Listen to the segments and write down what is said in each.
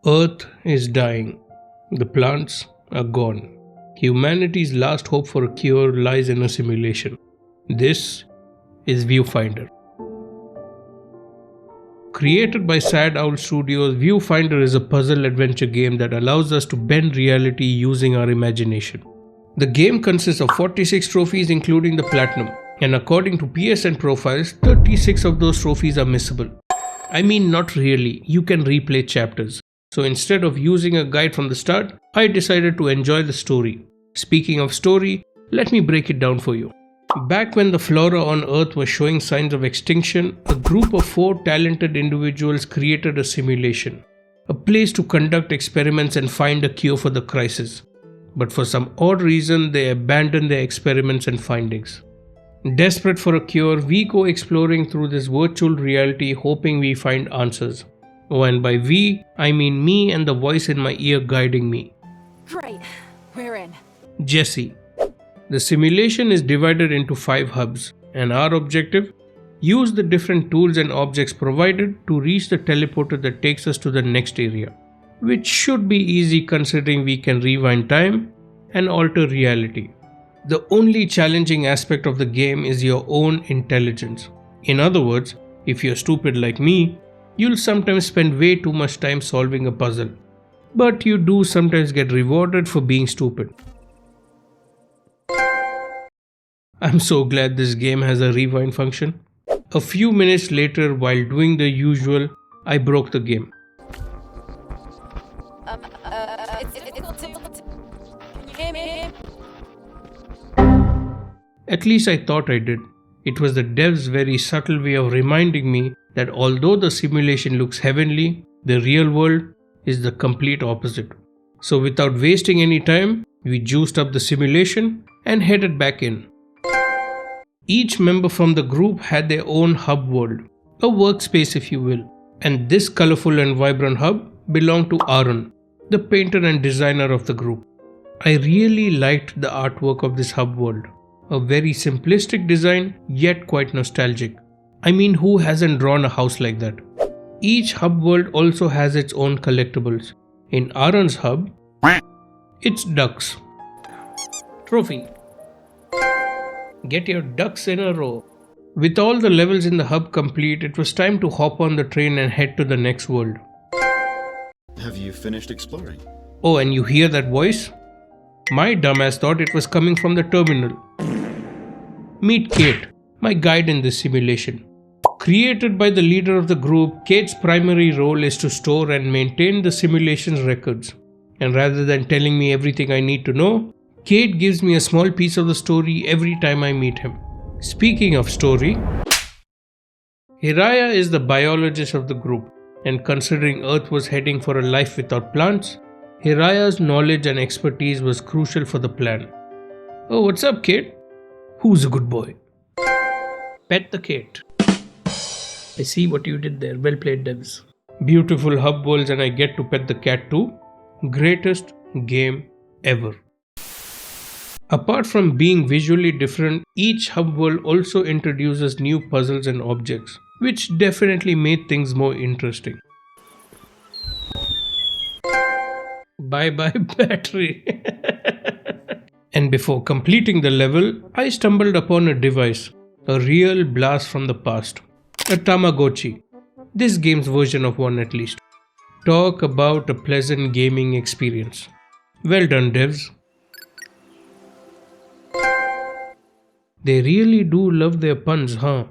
Earth is dying. The plants are gone. Humanity's last hope for a cure lies in a simulation. This is Viewfinder. Created by Sad Owl Studios, Viewfinder is a puzzle adventure game that allows us to bend reality using our imagination. The game consists of 46 trophies including the platinum, and according to PSN profiles, 36 of those trophies are missable. I mean, not really, you can replay chapters. So instead of using a guide from the start, I decided to enjoy the story. Speaking of story, let me break it down for you. Back when the flora on Earth was showing signs of extinction, a group of 4 talented individuals created a simulation, a place to conduct experiments and find a cure for the crisis. But for some odd reason, they abandoned their experiments and findings. Desperate for a cure, we go exploring through this virtual reality hoping we find answers. Oh, and by we, I mean me and the voice in my ear guiding me. Great, we're in. Jesse. The simulation is divided into 5 hubs, and our objective? Use the different tools and objects provided to reach the teleporter that takes us to the next area, which should be easy considering we can rewind time and alter reality. The only challenging aspect of the game is your own intelligence. In other words, if you're stupid like me, you'll sometimes spend way too much time solving a puzzle. But you do sometimes get rewarded for being stupid. I'm so glad this game has a rewind function. A few minutes later, while doing the usual, I broke the game. At least I thought I did. It was the devs' very subtle way of reminding me that although the simulation looks heavenly, the real world is the complete opposite. So without wasting any time, we juiced up the simulation and headed back in. Each member from the group had their own hub world, a workspace if you will, and this colorful and vibrant hub belonged to Aharon, the painter and designer of the group. I really liked the artwork of this hub world. A very simplistic design, yet quite nostalgic. I mean, who hasn't drawn a house like that? Each hub world also has its own collectibles. In Aharon's hub, it's ducks. Trophy. Get your ducks in a row. With all the levels in the hub complete, it was time to hop on the train and head to the next world. Have you finished exploring? Oh, and you hear that voice? My dumbass thought it was coming from the terminal. Meet Kate, my guide in this simulation. Created by the leader of the group, Kate's primary role is to store and maintain the simulation's records. And rather than telling me everything I need to know, Kate gives me a small piece of the story every time I meet him. Speaking of story, Hiraya is the biologist of the group, and considering Earth was heading for a life without plants, Hiraya's knowledge and expertise was crucial for the plan. Oh, what's up, Kate? Who's a good boy? Pet the cat. I see what you did there. Well played, devs. Beautiful hub worlds, and I get to pet the cat too. Greatest game ever. Apart from being visually different, each hub world also introduces new puzzles and objects, which definitely made things more interesting. Bye bye battery. And before completing the level, I stumbled upon a device, a real blast from the past, a Tamagotchi, this game's version of one at least. Talk about a pleasant gaming experience. Well done, devs. They really do love their puns, huh?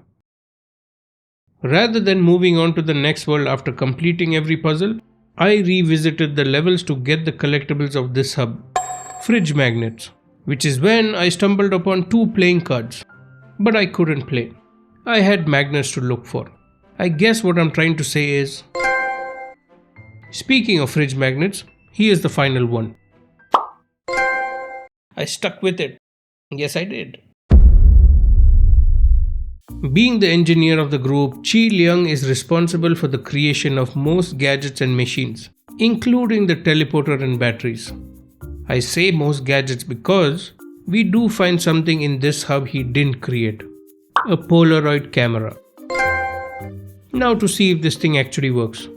Rather than moving on to the next world after completing every puzzle, I revisited the levels to get the collectibles of this hub, fridge magnets, which is when I stumbled upon 2 playing cards. But I couldn't play. I had magnets to look for. I guess what I'm trying to say is... Speaking of fridge magnets, here's the final one. I stuck with it. Yes, I did. Being the engineer of the group, Leung is responsible for the creation of most gadgets and machines, including the teleporter and batteries. I say most gadgets because we do find something in this hub he didn't create, a Polaroid camera. Now to see if this thing actually works.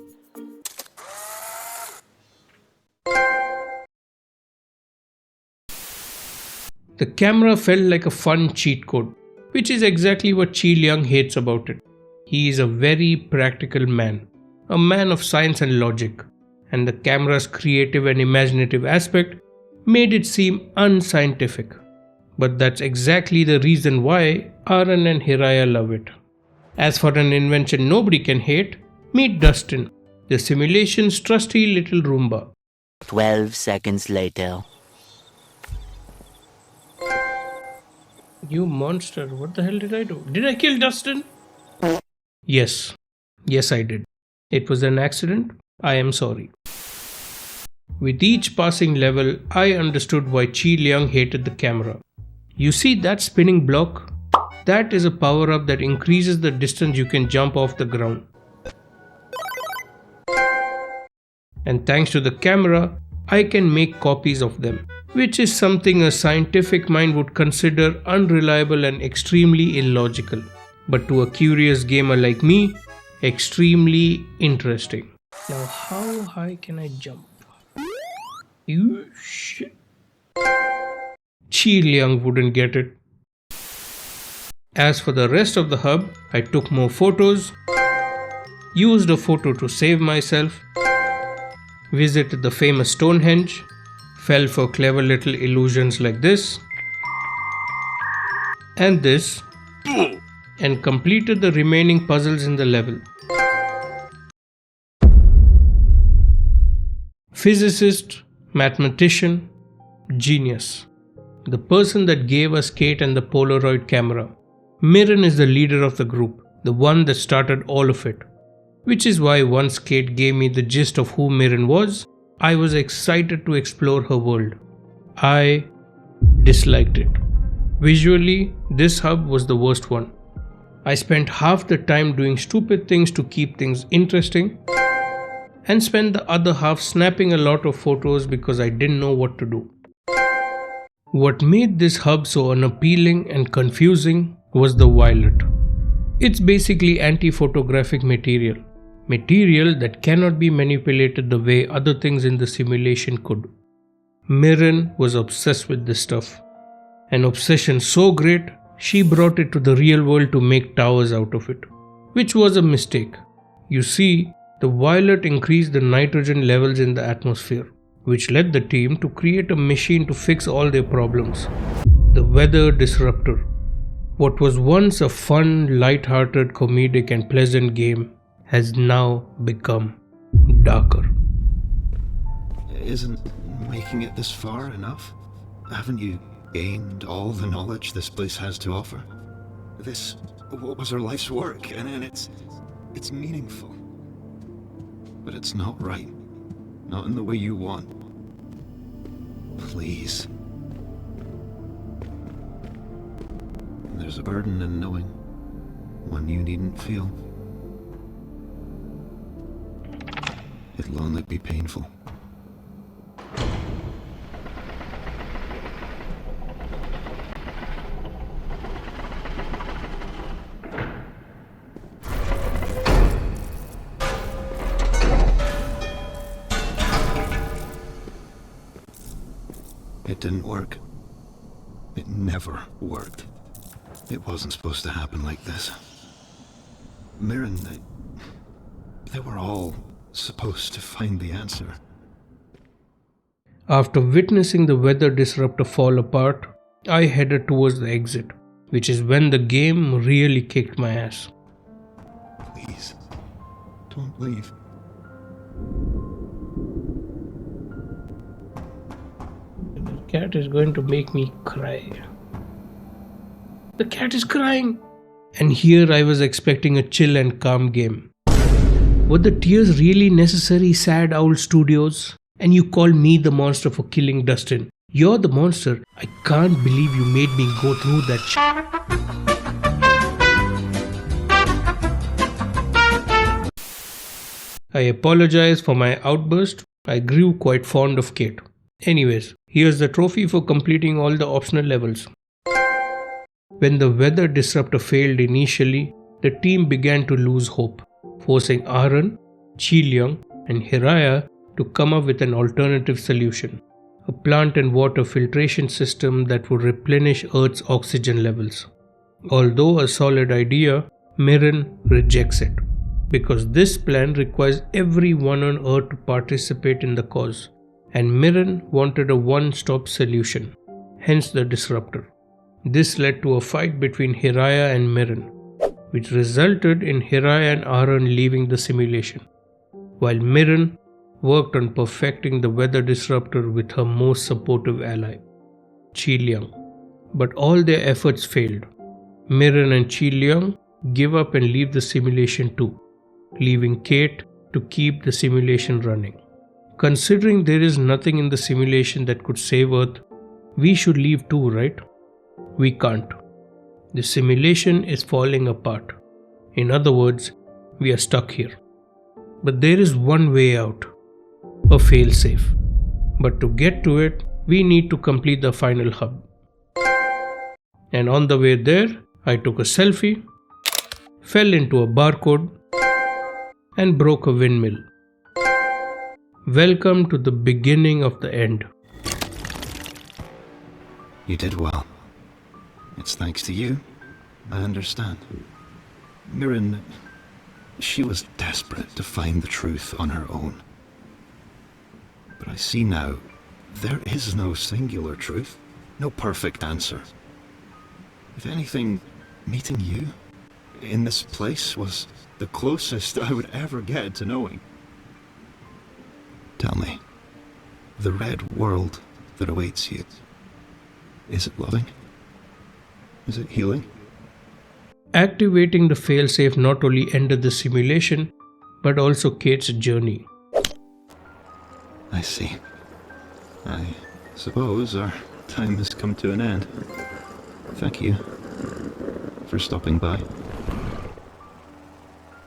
The camera felt like a fun cheat code, which is exactly what Leung hates about it. He is a very practical man, a man of science and logic, and the camera's creative and imaginative aspect made it seem unscientific. But that's exactly the reason why Aharon and Hiraya love it. As for an invention nobody can hate, meet Dustin, the simulation's trusty little Roomba. 12 seconds later. You monster, what the hell did I do? Did I kill Dustin? Yes. Yes, I did. It was an accident. I am sorry. With each passing level, I understood why Leung hated the camera. You see that spinning block? That is a power-up that increases the distance you can jump off the ground. And thanks to the camera, I can make copies of them, which is something a scientific mind would consider unreliable and extremely illogical, but to a curious gamer like me, extremely interesting. Now how high can I jump? You shit. Leung wouldn't get it. As for the rest of the hub, I took more photos, used a photo to save myself, visited the famous Stonehenge, fell for clever little illusions like this and this, and completed the remaining puzzles in the level. Physicist, mathematician, genius. The person that gave us Kate and the Polaroid camera. Mirren is the leader of the group, the one that started all of it. Which is why once Kate gave me the gist of who Mirren was, I was excited to explore her world. I disliked it. Visually, this hub was the worst one. I spent half the time doing stupid things to keep things interesting, and spent the other half snapping a lot of photos because I didn't know what to do. What made this hub so unappealing and confusing was the violet. It's basically anti-photographic material. Material that cannot be manipulated the way other things in the simulation could. Mirren was obsessed with this stuff. An obsession so great, she brought it to the real world to make towers out of it. Which was a mistake. You see, the violet increased the nitrogen levels in the atmosphere, which led the team to create a machine to fix all their problems. The weather disruptor. What was once a fun, light-hearted, comedic and pleasant game has now become darker. Isn't making it this far enough? Haven't you gained all the knowledge this place has to offer? This was her life's work, and it's meaningful. But it's not right. Not in the way you want. Please. There's a burden in knowing one you needn't feel. It'll only be painful. It didn't work. It never worked. It wasn't supposed to happen like this. Mirren, they were all supposed to find the answer. After witnessing the weather disruptor fall apart, I headed towards the exit, which is when the game really kicked my ass. Please, don't leave. The cat is going to make me cry. The cat is crying! And here I was expecting a chill and calm game. Were the tears really necessary, Sad Owl Studios? And you call me the monster for killing Dustin. You're the monster. I can't believe you made me go through that shit. I apologize for my outburst. I grew quite fond of Kate. Anyways, here's the trophy for completing all the optional levels. When the weather disruptor failed initially, the team began to lose hope, forcing Aharon, Leung, and Hiraya to come up with an alternative solution. a plant and water filtration system that would replenish Earth's oxygen levels. Although a solid idea, Mirren rejects it, because this plan requires everyone on Earth to participate in the cause, and Mirren wanted a one-stop solution, hence the disruptor. This led to a fight between Hiraya and Mirren, which resulted in Hiraya and Aharon leaving the simulation, while Mirren worked on perfecting the weather disruptor with her most supportive ally, Leung. But all their efforts failed. Mirren and Leung give up and leave the simulation too, leaving Cait to keep the simulation running. Considering there is nothing in the simulation that could save Earth, we should leave too, right? We can't. The simulation is falling apart. In other words, we are stuck here. But there is one way out, a failsafe. But to get to it, we need to complete the final hub. And on the way there, I took a selfie, fell into a barcode, and broke a windmill. Welcome to the beginning of the end. You did well. It's thanks to you. I understand. Mirren, she was desperate to find the truth on her own. But I see now, there is no singular truth, no perfect answer. If anything, meeting you in this place was the closest I would ever get to knowing. Tell me, the red world that awaits you, is it loving? Is it healing? Activating the failsafe not only ended the simulation, but also Cait's journey. I see. I suppose our time has come to an end. Thank you for stopping by.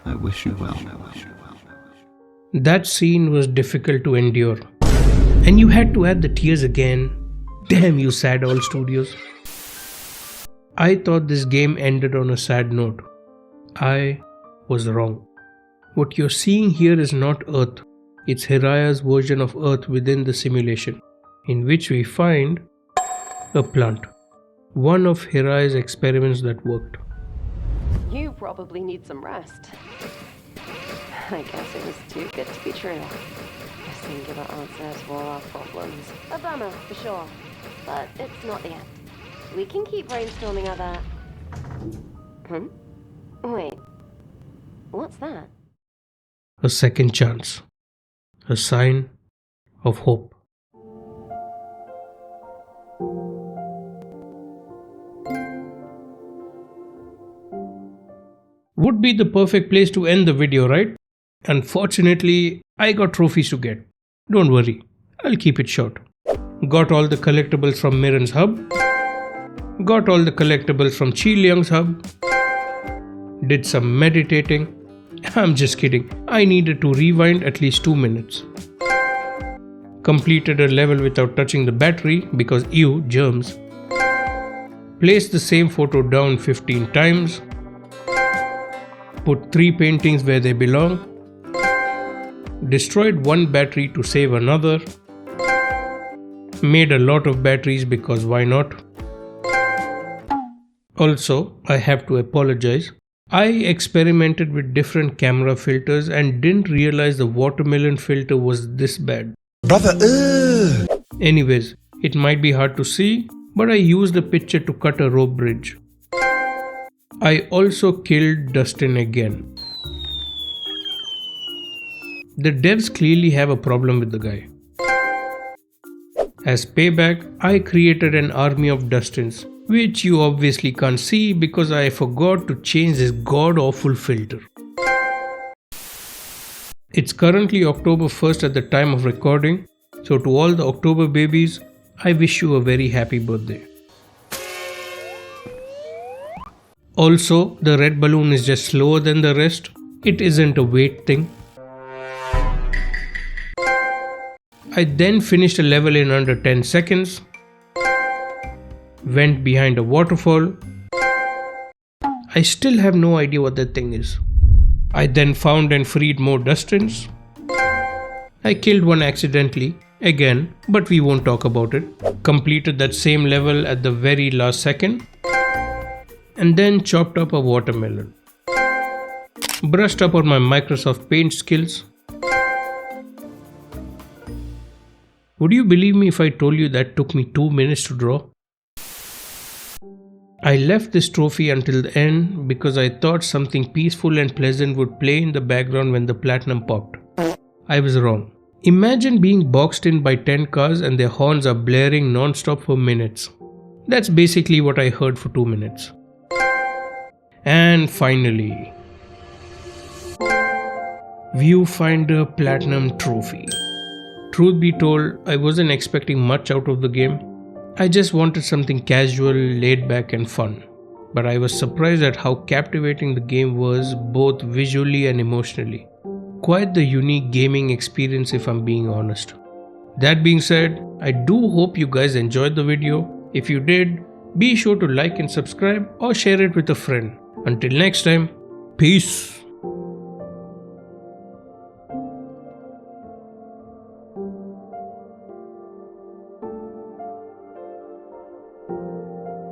I wish you well. That scene was difficult to endure. And you had to add the tears again. Damn you, Sad Owl Studios. I thought this game ended on a sad note. I was wrong. What you're seeing here is not Earth. It's Hiraya's version of Earth within the simulation, in which we find a plant. One of Hiraya's experiments that worked. You probably need some rest. I guess it was too good to be true. A singular answer to all our problems. A bummer, for sure. But it's not the end. We can keep brainstorming other... Wait. What's that? A second chance. A sign of hope. Would be the perfect place to end the video, right? Unfortunately, I got trophies to get. Don't worry, I'll keep it short. Got all the collectibles from Mirren's hub. Got all the collectibles from Leung's hub. Did some meditating. I'm just kidding. I needed to rewind at least 2 minutes. Completed a level without touching the battery because ew, germs. Placed the same photo down 15 times. Put 3 paintings where they belong. Destroyed 1 battery to save another. Made a lot of batteries because why not? Also, I have to apologize. I experimented with different camera filters and didn't realize the watermelon filter was this bad. Brother, Anyways, it might be hard to see, but I used the picture to cut a rope bridge. I also killed Dustin again. The devs clearly have a problem with the guy. As payback, I created an army of Dustins, which you obviously can't see because I forgot to change this god-awful filter. It's currently October 1st at the time of recording, so to all the October babies, I wish you a very happy birthday. Also, the red balloon is just slower than the rest. It isn't a weight thing. I then finished a level in under 10 seconds. Went behind a waterfall. I still have no idea what that thing is. I then found and freed more Dustins. I killed one accidentally, again, but we won't talk about it. Completed that same level at the very last second. And then chopped up a watermelon. Brushed up on my Microsoft Paint skills. Would you believe me if I told you that took me 2 minutes to draw? I left this trophy until the end because I thought something peaceful and pleasant would play in the background when the platinum popped. I was wrong. Imagine being boxed in by 10 cars and their horns are blaring non-stop for minutes. That's basically what I heard for 2 minutes. And finally, Viewfinder Platinum Trophy. Truth be told, I wasn't expecting much out of the game. I just wanted something casual, laid back and fun. But I was surprised at how captivating the game was, both visually and emotionally. Quite the unique gaming experience if I'm being honest. That being said, I do hope you guys enjoyed the video. If you did, be sure to like and subscribe or share it with a friend. Until next time, peace.